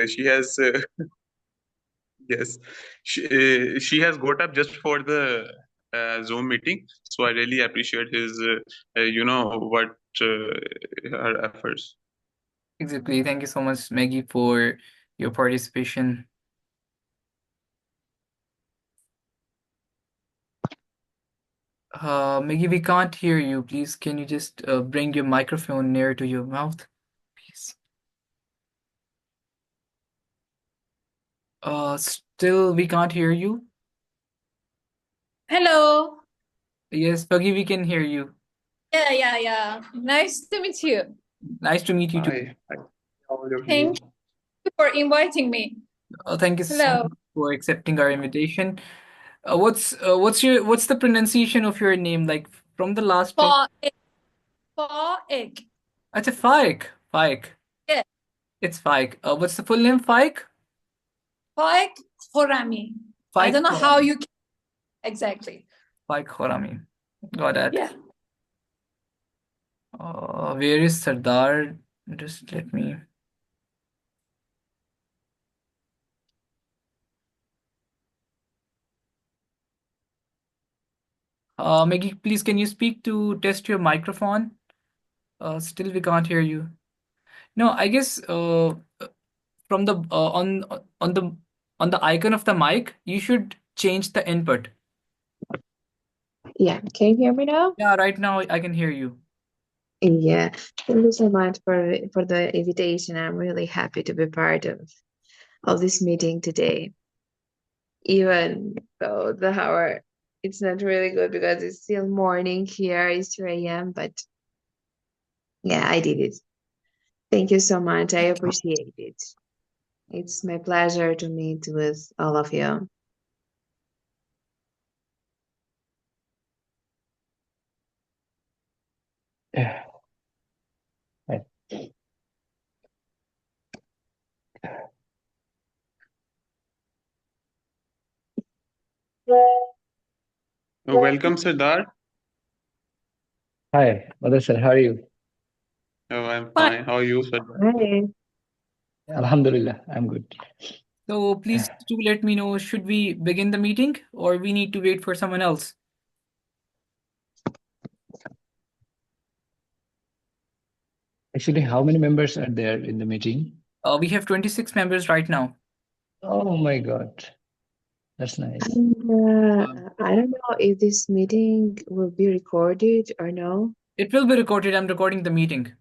she has yes, she has got up just for the Zoom meeting. So I really appreciate his what her efforts. Exactly. Thank you so much, Maggie, for your participation. Maggie, we can't hear you. Please, can you just bring your microphone near to your mouth, please? Still, we can't hear you. Hello. Yes, Maggie, we can hear you. Yeah. Nice to meet you. Nice to meet you too. Hi. How are you? Thank you for inviting me. Thank you so Hello. much for accepting our invitation. What's the pronunciation of your name? Like from the last from Faegheh. Faegheh. it's a Faik. Faik. Yeah. It's Faik. What's the full name? Faik? Faegheh Khorami. I Faik don't know how Khorami. you can exactly. Faik Khorami. Got that. Yeah. Where is Sardar? Just let me. Maggie, please can you speak to test your microphone? Still we can't hear you. No, I guess from the on the icon of the mic, you should change the input. Yeah, can you hear me now? Yeah, right now I can hear you. Yeah, thank you so much for the invitation. I'm really happy to be part of this meeting today. Even though the hour it's not really good because it's still morning here, it's 2 a.m. But yeah, I did it. Thank you so much. I appreciate it. It's my pleasure to meet with all of you. Yeah. Right. Welcome, Sardar. Hi, Mother sir, how are you? Oh, I'm Fine. fine. How are you, Sardar? Hi. Alhamdulillah, I'm good. So please do let me know, should we begin the meeting or we need to wait for someone else? Actually, how many members are there in the meeting? We have 26 members right now. Oh my God, that's nice. And Um, I don't know if this meeting will be recorded or no. it will be recorded. I'm recording the meeting.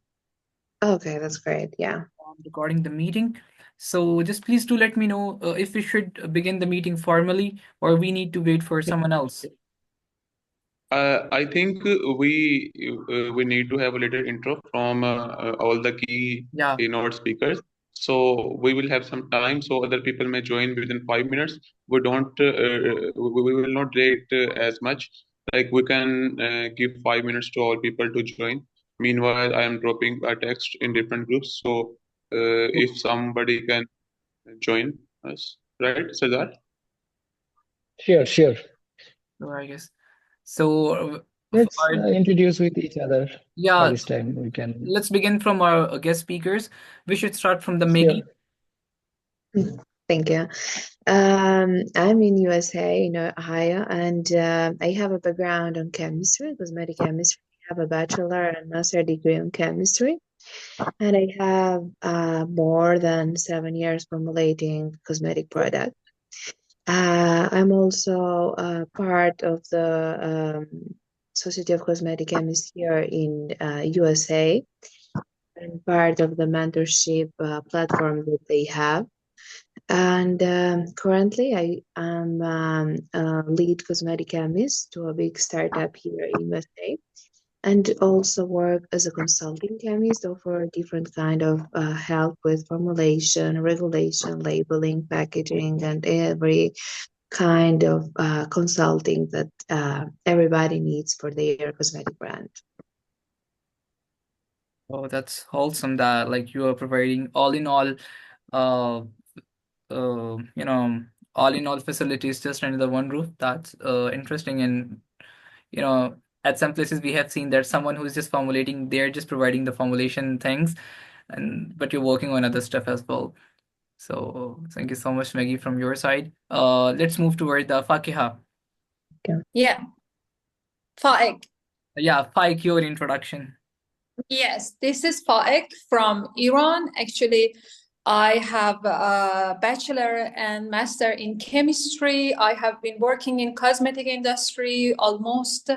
Okay, that's great. Yeah. I'm recording the meeting. So just please do let me know if we should begin the meeting formally or we need to wait for someone else. I think we need to have a little intro from all the key Yeah. keynote speakers. So we will have some time, so other people may join within 5 minutes. We don't, we will not wait as much. Like we can give 5 minutes to all people to join. Meanwhile, I am dropping a text in different groups. So if somebody can join us, right, Sardar? Sure, sure. So I guess. So Let's our, introduce with each other for yeah, this time. We can, let's begin from our guest speakers. We should start from the sure. Maggie. Thank you. I'm in USA, in Ohio, and I have a background on chemistry, cosmetic chemistry. I have a bachelor and master degree in chemistry, and I have more than 7 years formulating cosmetic products. I'm also part of the Society of Cosmetic Chemists here in USA, and part of the mentorship platform that they have. And currently, I am a lead cosmetic chemist to a big startup here in USA, and also work as a consulting chemist, offer different kind of help with formulation, regulation, labeling, packaging, and every kind of consulting that everybody needs for their cosmetic brand. Oh, that's wholesome that like you are providing all in all, uh, you know, all in all facilities just under the one roof. That's interesting. And you know, at some places we have seen that someone who's just formulating, they're just providing the formulation things, and but you're working on other stuff as well. So thank you so much, Maggie, from your side. Let's move toward the Faegheh. Yeah. Faegheh. Yeah, Faegheh, your introduction. Yes, this is Faegheh from Iran. Actually, I have a bachelor and master in chemistry. I have been working in cosmetic industry almost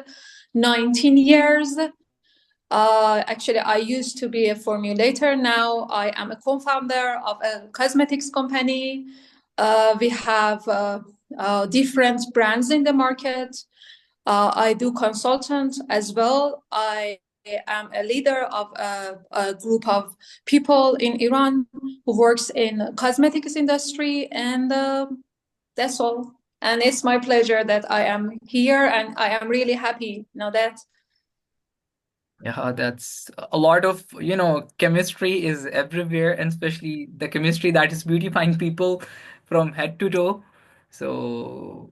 19 years. Actually, I used to be a formulator. Now I am a co-founder of a cosmetics company. We have different brands in the market. I do consultant as well. I am a leader of a group of people in Iran who works in cosmetics industry, and that's all. And it's my pleasure that I am here, and I am really happy now that. Yeah, that's a lot of, chemistry is everywhere, and especially the chemistry that is beautifying people from head to toe. So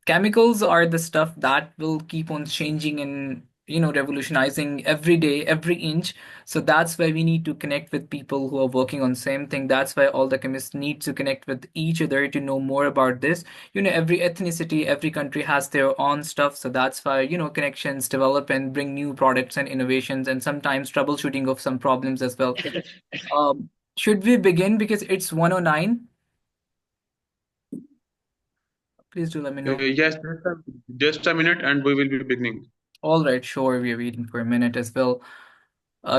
chemicals are the stuff that will keep on changing and, revolutionizing every day, every inch. So that's why we need to connect with people who are working on same thing. That's why all the chemists need to connect with each other to know more about this. Every ethnicity, every country has their own stuff. So that's why, connections develop and bring new products and innovations, and sometimes troubleshooting of some problems as well. Should we begin, because it's 109? Please do let me know. Yes, just a minute, and we will be beginning. All right, sure. We are waiting for a minute as well.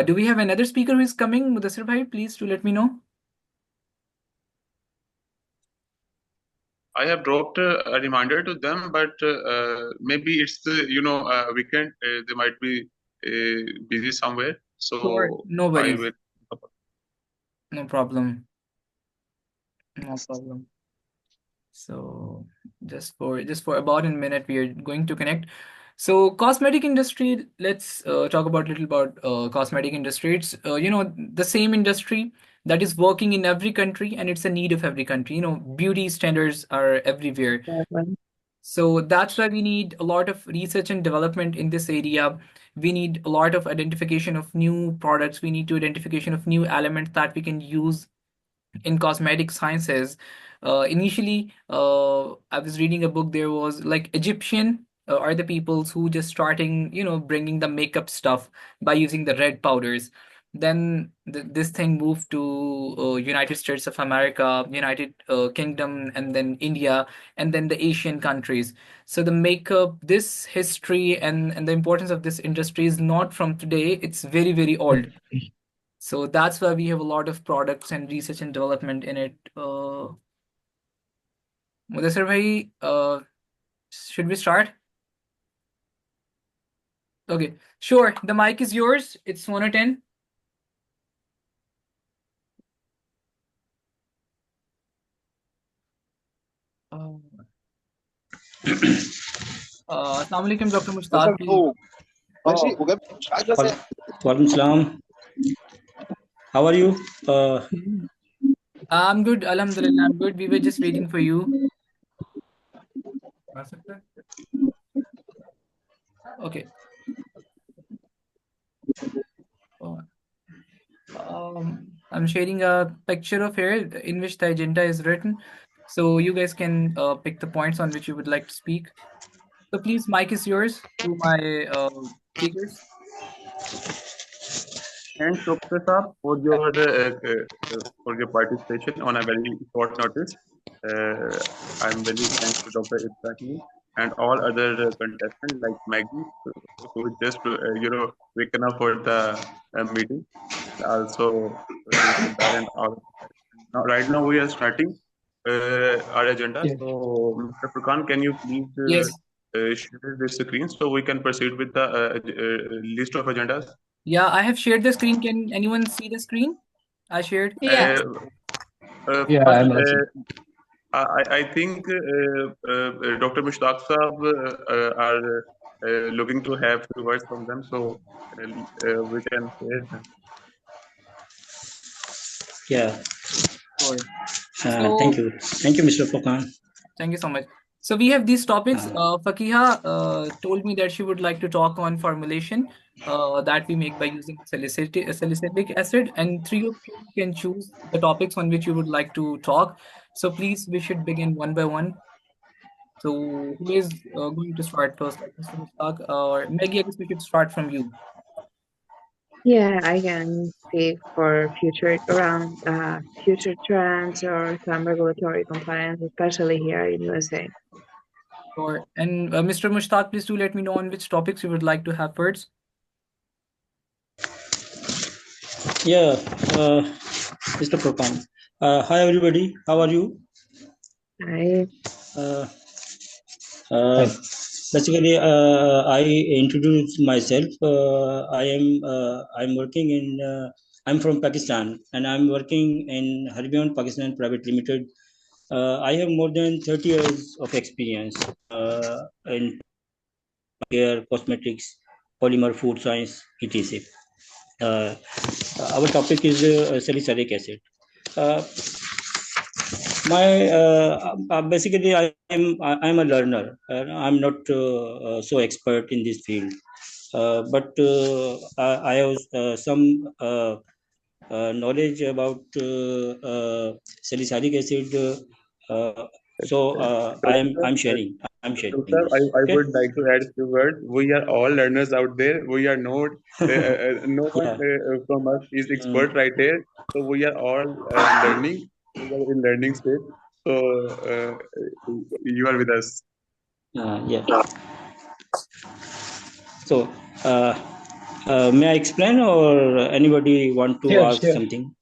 Do we have another speaker who is coming? Mudassir bhai, please do let me know. I have dropped a reminder to them, but maybe it's weekend. They might be busy somewhere, Sure, so no I worries. will. No problem. No problem. So just for about a minute, we are going to connect. So cosmetic industry, let's talk about little about cosmetic industry. It's the same industry that is working in every country, and it's a need of every country. Beauty standards are everywhere. So that's why we need a lot of research and development in this area. We need a lot of identification of new products. We need to identification of new elements that we can use in cosmetic sciences. Initially, I was reading a book. There was like Egyptian are the peoples who just starting, bringing the makeup stuff by using the red powders. Then this thing moved to United States of America, United Kingdom, and then India, and then the Asian countries. So the makeup, this history and the importance of this industry is not from today. It's very, very old. So that's why we have a lot of products and research and development in it. Mudassir bhai, should we start? Okay, sure. The mic is yours. It's 1 or 10. Assalamu alaikum, Dr. Mushtaq. Walaikum salam. How are you? I'm good, alhamdulillah. I'm good. We were just waiting for you. Okay. I'm sharing a picture of here in which the agenda is written. So you guys can pick the points on which you would like to speak. So please, mic is yours to my speakers. Thanks, Dr. Saab, for your participation on a very short notice. I'm very thanks to Dr. Ebrahim and all other contestants like Maggie, who just waken up for the meeting. Also, and all. Now, right now we are starting our agenda. Yes. So, Mr. Furkan, can you please Yes. share the screen so we can proceed with the list of agendas? Yeah, I have shared the screen. Can anyone see the screen I shared? Yeah. Yeah, First, I'm also. I think Dr. Mushtaq Saab are looking to have few words from them, so we can hear them. Yeah. Sure. Thank you. Thank you, Mr. Furkan. Thank you so much. So we have these topics. Faegheh told me that she would like to talk on formulation that we make by using salicylic acid, and three of you can choose the topics on which you would like to talk. So please, we should begin one by one. So who is going to start first, like Mr. Mushtaq or Maggie? I guess we should start from you. Yeah, I can speak for future trends or some regulatory compliance, especially here in USA. Or and Mr. Mushtaq, please do let me know on which topics you would like to have first. Yeah, Mr. Furqan. Hi, everybody. How are you? I Uh, uh, Basically, I introduce myself. I'm working in. I'm from Pakistan, and I'm working in Harbion Pakistan Private Limited. I have more than 30 years of experience in hair, cosmetics, polymer, food science, etc. Uh, our topic is salicylic acid. Uh, Basically, I'm a learner. I'm not so expert in this field, but I have some knowledge about salicylic acid. So I'm Doctor, sharing. I'm sharing Doctor, this. I Okay. would like to add a few words. We are all learners out there. We are not, no one Yeah. from us is Mm, expert right here. So we are all learning. We are in learning state. So you are with us. yeah. So uh, may I explain, or anybody want to Sure, ask sure. something?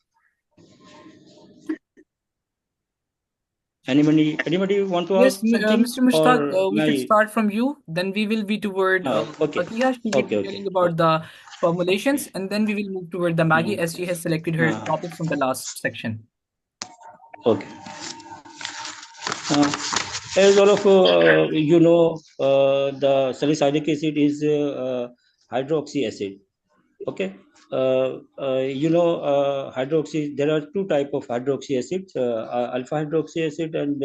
Anybody want to Yes, ask something, Mr. Mushtaq, or we should may start from you. Then we will be toward okay, Faegheh. She will be okay. telling about the formulations, and then we will move toward the Maggie Mm, as she has selected her topics from the last section. okay. Uh, as all of you know, the salicylic acid is hydroxy acid. Okay. Hydroxy. There are two type of hydroxy acids: alpha hydroxy acid and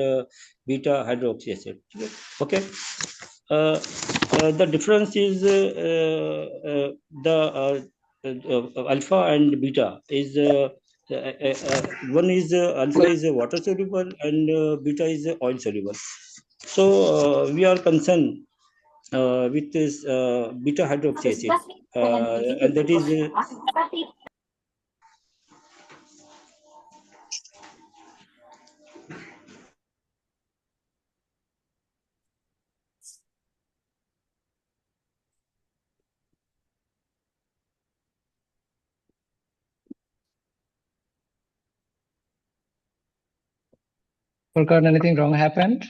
beta hydroxy acid. Okay. Uh, the difference is the alpha and beta is one is alpha is water soluble and beta is oil soluble. So we are concerned with this beta hydroxy acid, and that is Furqan, anything wrong happened?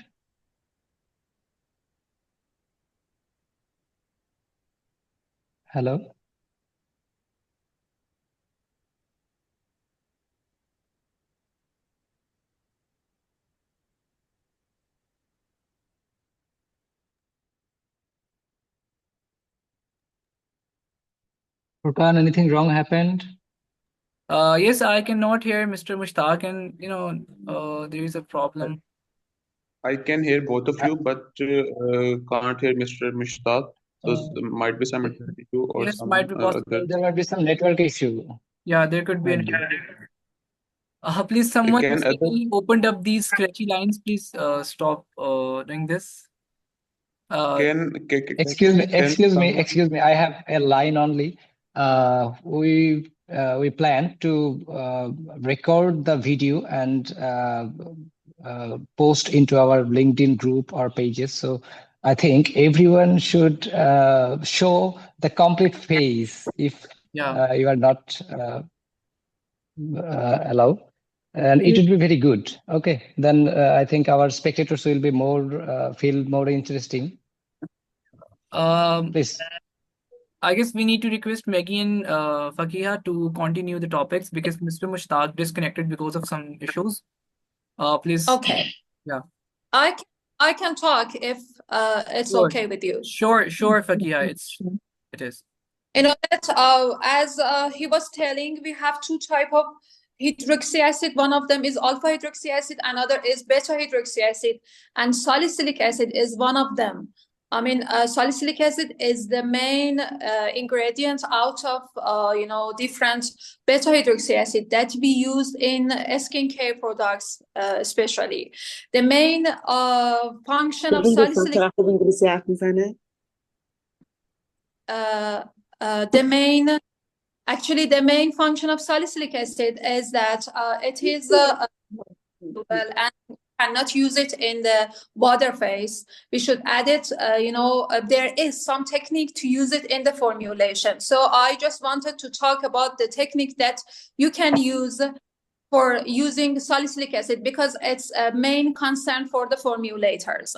Hello? Furqan, anything wrong happened? Yes, I cannot hear Mr. Mushtaq, and there is a problem. I can hear both of you, but can't hear Mr. Mushtaq. So Uh, might be some internet issue or Yes, some might be other. possible. there might be some network issue. Yeah, there could be Might an. be. Please, someone Can other mistakenly opened up these scratchy lines. Please stop doing this. Uh, Excuse me, someone excuse me. I have a line only. We plan to record the video and post into our LinkedIn group or pages. So I think everyone should show the complete face if yeah. you are not allowed. And it will be very good. Okay, then I think our spectators will be more feel more interesting. Um, Please. I guess we need to request Maggie and Faegheh to continue the topics because Mr. Mushtaq disconnected because of some issues. Please. Okay. Yeah. I can, I can talk if it's Sure. okay with you. Sure, Faegheh. It is. You know that as he was telling, we have two type of hydroxy acid. One of them is alpha hydroxy acid, another is beta hydroxy acid, and salicylic acid is one of them. I mean, salicylic acid is the main ingredient out of, different beta hydroxy acid that we use in skincare products, especially. The main function of salicylic the main function of salicylic acid is that it is and cannot use it in the water phase. We should add it, there is some technique to use it in the formulation. So I just wanted to talk about the technique that you can use for using salicylic acid, because it's a main concern for the formulators.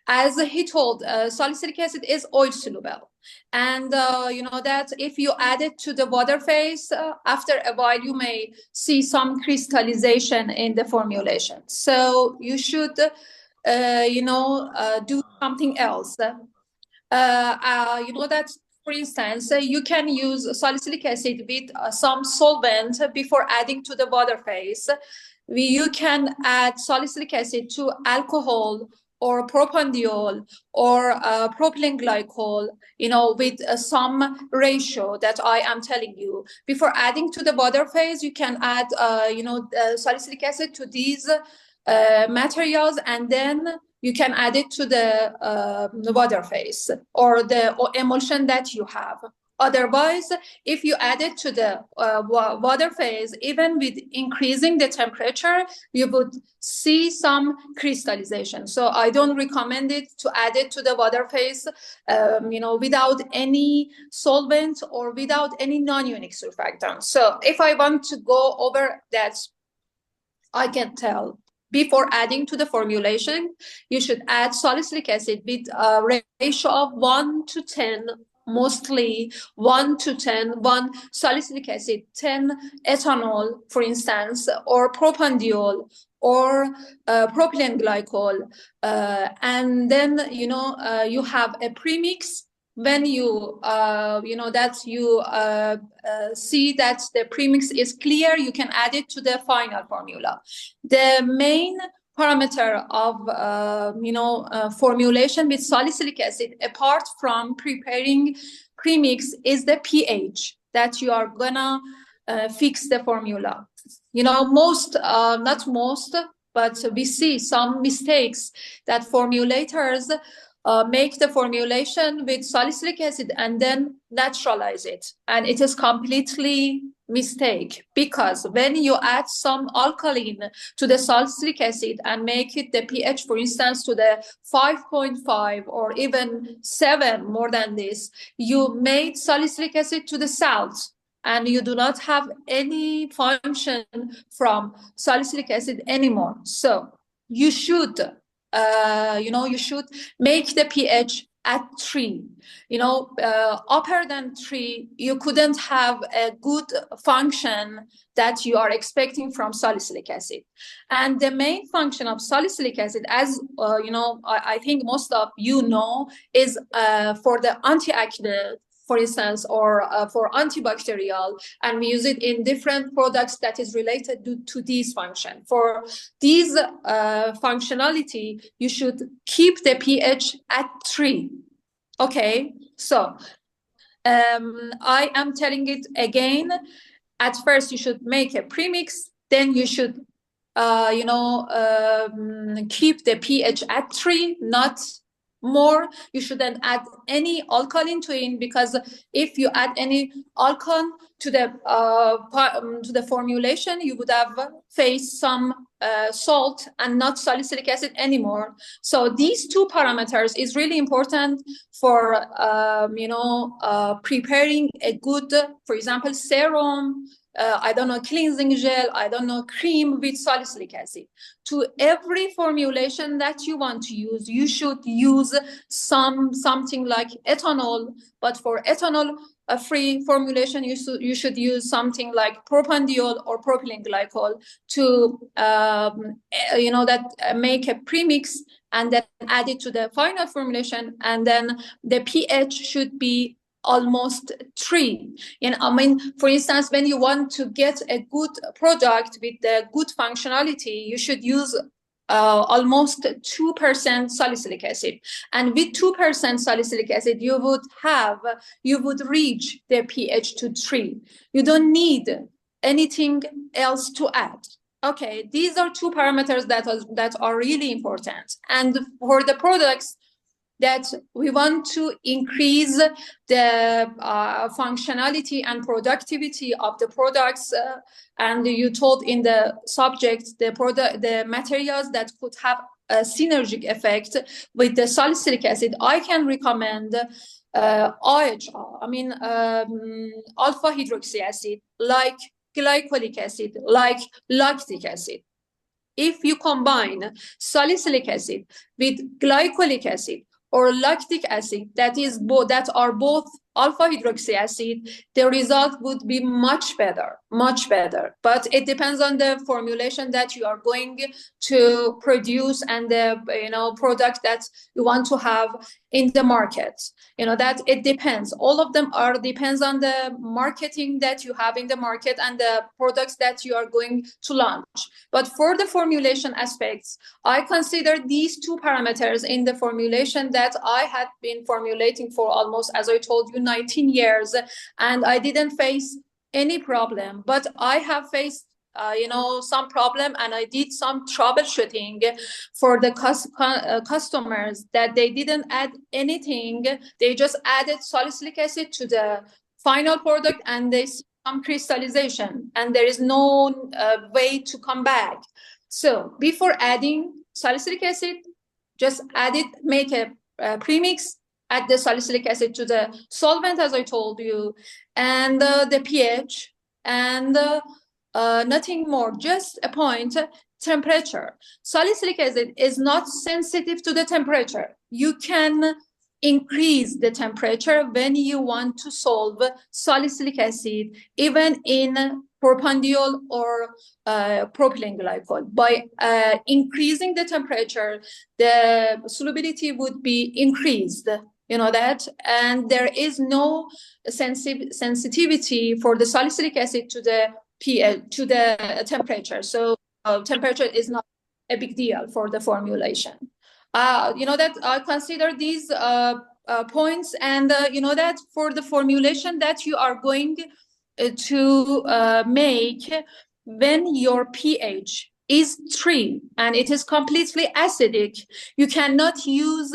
As he told, salicylic acid is oil soluble, and that if you add it to the water phase, after a while you may see some crystallization in the formulation. So you should do something else. That, for instance, you can use salicylic acid with some solvent before adding to the water phase. You can add salicylic acid to alcohol or propandiol or propylene glycol, with some ratio that I am telling you. Before adding to the water phase, you can add, salicylic acid to these materials, and then you can add it to the water phase or the emulsion that you have. Otherwise, if you add it to the water phase, even with increasing the temperature, you would see some crystallization. So I don't recommend it to add it to the water phase, without any solvent or without any non-unique surfactant. So if I want to go over that, I can tell. Before adding to the formulation, you should add salicylic acid with a ratio of 1 to 10, mostly 1 to 10, 1 salicylic acid, 10 ethanol, for instance, or propandiol, or propylene glycol. And then, you have a premix. When you see that the premix is clear, you can add it to the final formula. The main parameter of formulation with salicylic acid, apart from preparing premix, is the pH that you are gonna fix the formula. Not most, but we see some mistakes that formulators make the formulation with salicylic acid and then naturalize it, and it is completely mistake, because when you add some alkaline to the salicylic acid and make it the pH, for instance, to the 5.5 or even 7, more than this, you made salicylic acid to the salt, and you do not have any function from salicylic acid anymore. So you should make the pH at 3. Upper than 3, you couldn't have a good function that you are expecting from salicylic acid. And the main function of salicylic acid, as I think most of you know, is for the anti-acne, for instance, or for antibacterial, and we use it in different products that is related to these function. For these functionality, you should keep the pH at 3. Okay, so I am telling it again. At first, you should make a premix, then you should keep the pH at 3, not more. You shouldn't add any alkaline to it, because if you add any alkaline to the formulation, you would have faced some salt and not salicylic acid anymore. So these two parameters is really important for preparing a good, for example, serum, cleansing gel, cream with salicylic acid. To every formulation that you want to use, you should use something like ethanol, but for ethanol free formulation, you should use something like propandiol or propylene glycol to make a premix and then add it to the final formulation, and then the pH should be almost 3. And I mean, for instance, when you want to get a good product with the good functionality, you should use almost 2% salicylic acid. And with 2% salicylic acid, you would reach the pH to 3. You don't need anything else to add. Okay, these are 2 parameters that are really important. And for the products that we want to increase the functionality and productivity of the products, and you told in the subject the materials that could have a synergic effect with the salicylic acid, I can recommend AHA, I mean alpha hydroxy acid, like glycolic acid, like lactic acid. If you combine salicylic acid with glycolic acid or lactic acid that are both alpha hydroxy acid, the result would be much better. But it depends on the formulation that you are going to produce and the product that you want to have in the market. That it depends. All of them depends on the marketing that you have in the market and the products that you are going to launch. But for the formulation aspects, I consider these 2 parameters in the formulation that I had been formulating for almost, as I told you, 19 years, and I didn't face any problem. But I have faced some problem, and I did some troubleshooting for the customers that they didn't add anything. They just added salicylic acid to the final product, and they see some crystallization, and there is no way to come back. So before adding salicylic acid, just add it, make a premix, add the salicylic acid to the solvent, as I told you, and the pH, and nothing more, just a point. Temperature. Salicylic acid is not sensitive to the temperature. You can increase the temperature when you want to solve salicylic acid, even in propandiol or propylene glycol. By increasing the temperature, the solubility would be increased. That, and there is no sensitivity for the salicylic acid to the pH, to the temperature. So temperature is not a big deal for the formulation. That I consider these points, and that for the formulation that you are going to make, when your pH is 3 and it is completely acidic, you cannot use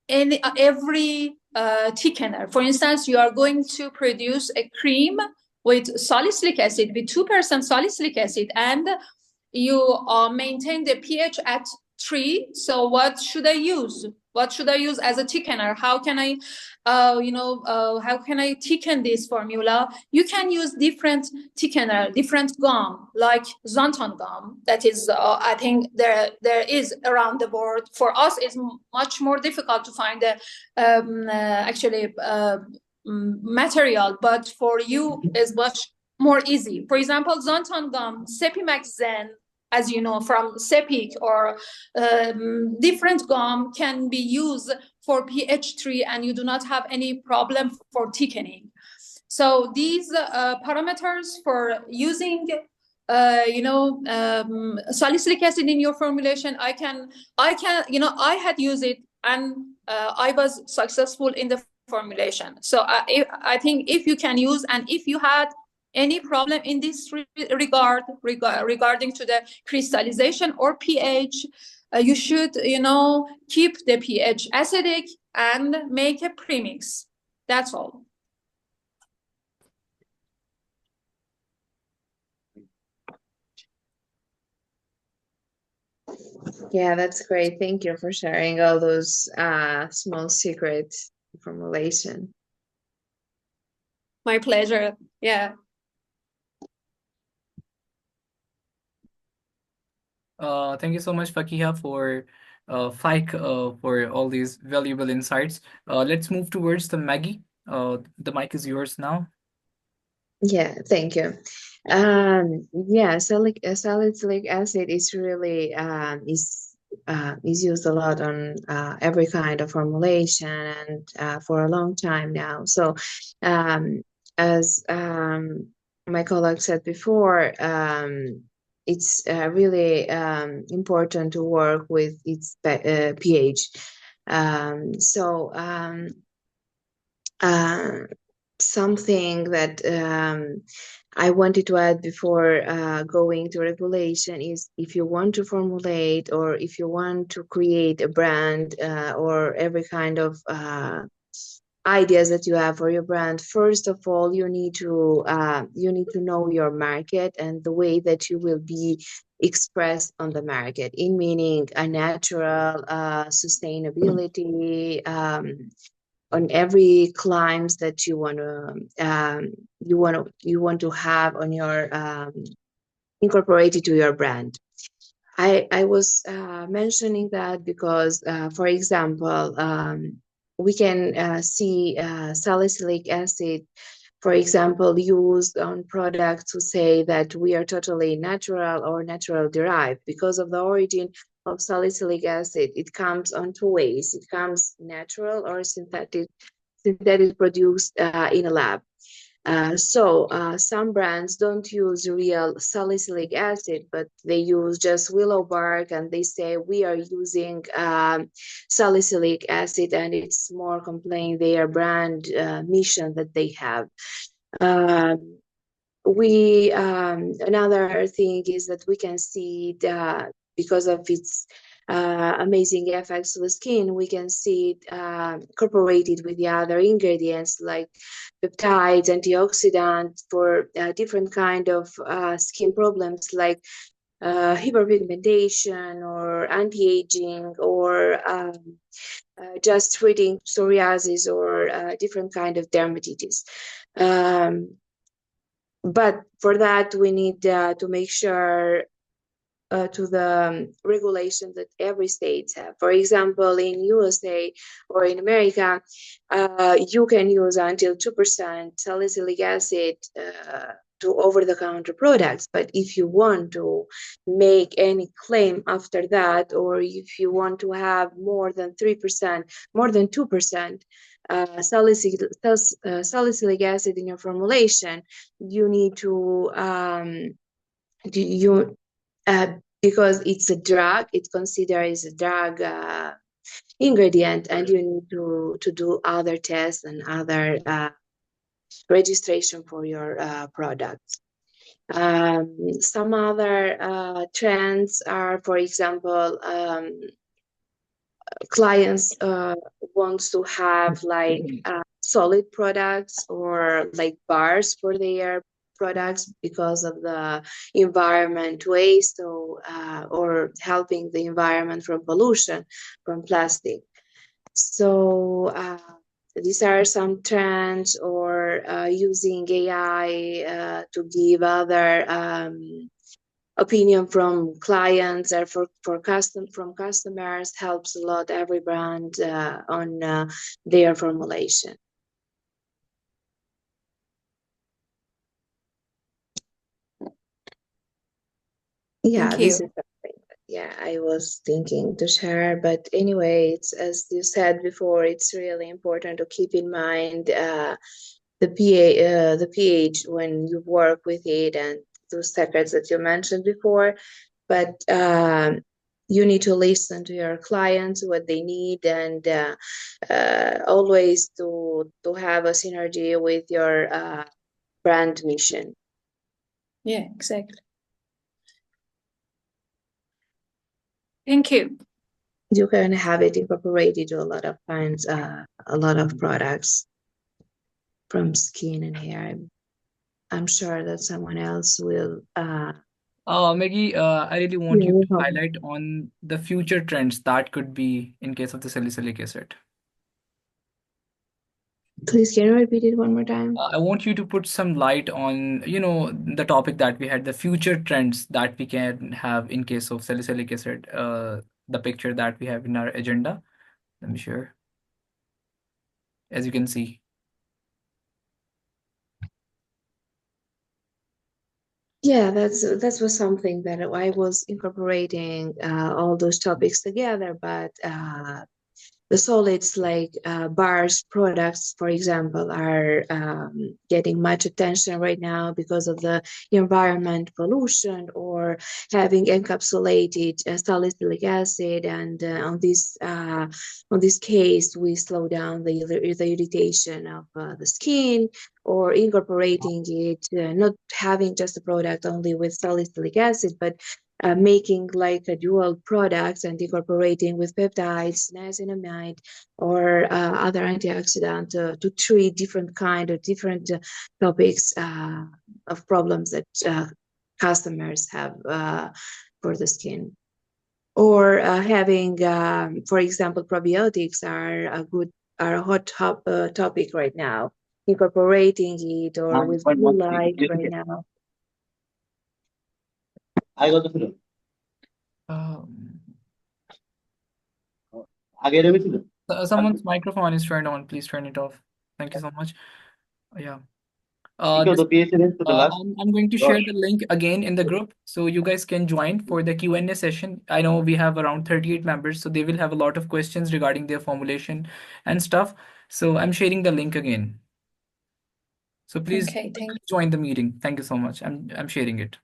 every thickener. For instance, you are going to produce a cream with salicylic acid, with 2% salicylic acid, and you maintain the pH at 3. So what should I use? What should I use as a thickener? How can I, how can I thicken this formula? You can use different thickener, different gum, like xanthan gum. That is, I think there is around the world. For us, it's much more difficult to find the material, but for you is much more easy. For example, xanthan gum, Sepimax-Zen, as you know, from Sepik, or different gum can be used for pH 3, and you do not have any problem for thickening. So these parameters for using salicylic acid in your formulation, I had used it, and I was successful in the formulation. So I think if you can use, and if you had any problem in this regarding to the crystallization or pH, you should keep the pH acidic and make a premix. That's all. Yeah, that's great. Thank you for sharing all those small secret formulation. My pleasure. Yeah. Thank you so much, Faegheh, for for all these valuable insights. Let's move towards the Maggie. The mic is yours now. Yeah, thank you. Yeah, salicylic acid is really is is used a lot on every kind of formulation and for a long time now. So as my colleague said before, it's really important to work with its pH. Something that I wanted to add before going to regulation is, if you want to formulate or if you want to create a brand or every kind of ideas that you have for your brand, first of all, you need to know your market and the way that you will be expressed on the market, in meaning a natural sustainability on every climbs that you want to have on your incorporated to your brand. I was mentioning that because, for example, we can see salicylic acid, for example, used on products who say that we are totally natural or natural derived. Because of the origin of salicylic acid, it comes on two ways. It comes natural or synthetic produced in a lab. Some brands don't use real salicylic acid, but they use just willow bark, and they say we are using salicylic acid, and it's more complying their brand mission that they have. Another thing is that we can see that because of its amazing effects to the skin, we can see it incorporated with the other ingredients like peptides, antioxidants for different kind of skin problems like hyperpigmentation or anti-aging or just treating psoriasis or different kind of dermatitis. But for that, we need to make sure to the regulations that every state have. For example, in USA or in America, you can use until 2% salicylic acid to over-the-counter products. But if you want to make any claim after that, or if you want to have more than 3%, more than 2%, salicylic acid in your formulation, you need to because it's a drug, it's considered as a drug ingredient, and you need to do other tests and other registration for your products. Some other trends are, for example, clients wants to have like solid products or like bars for their products because of the environment waste or helping the environment from pollution from plastic. So these are some trends, or using AI to give other opinion from clients or from customers helps a lot every brand on their formulation. Yeah, Thank this you. is something that, I was thinking to share. But anyway, it's, as you said before, it's really important to keep in mind the pH when you work with it, and those secrets that you mentioned before. But you need to listen to your clients, what they need, and always to have a synergy with your brand mission. Yeah, exactly. Thank you. You can have it incorporated to a lot of kinds, a lot of products from skin and hair. I'm sure that someone else will. Maggie, I really want you to highlight on the future trends that could be in case of the salicylic acid. Please, can you repeat it one more time? I want you to put some light on, the topic that we had, the future trends that we can have in case of salicylic acid, the picture that we have in our agenda. Let me share. As you can see. Yeah, that was something that I was incorporating all those topics together, but the solids like bars products, for example, are getting much attention right now because of the environment pollution or having encapsulated salicylic acid. And on this case, we slow down the irritation of the skin, or incorporating it, not having just a product only with salicylic acid, but making like a dual products and incorporating with peptides, niacinamide, or other antioxidant to treat different kind of different topics of problems that customers have for the skin. Or having, for example, probiotics are a hot topic right now. Incorporating it or with blue light right now. Someone's microphone is turned on. Please turn it off. Thank you so much. Yeah. I'm going to share the link again in the group so you guys can join for the Q&A session. I know we have around 38 members, so they will have a lot of questions regarding their formulation and stuff. So I'm sharing the link again. So please Okay, thank you. join the meeting. Thank you so much. I'm sharing it.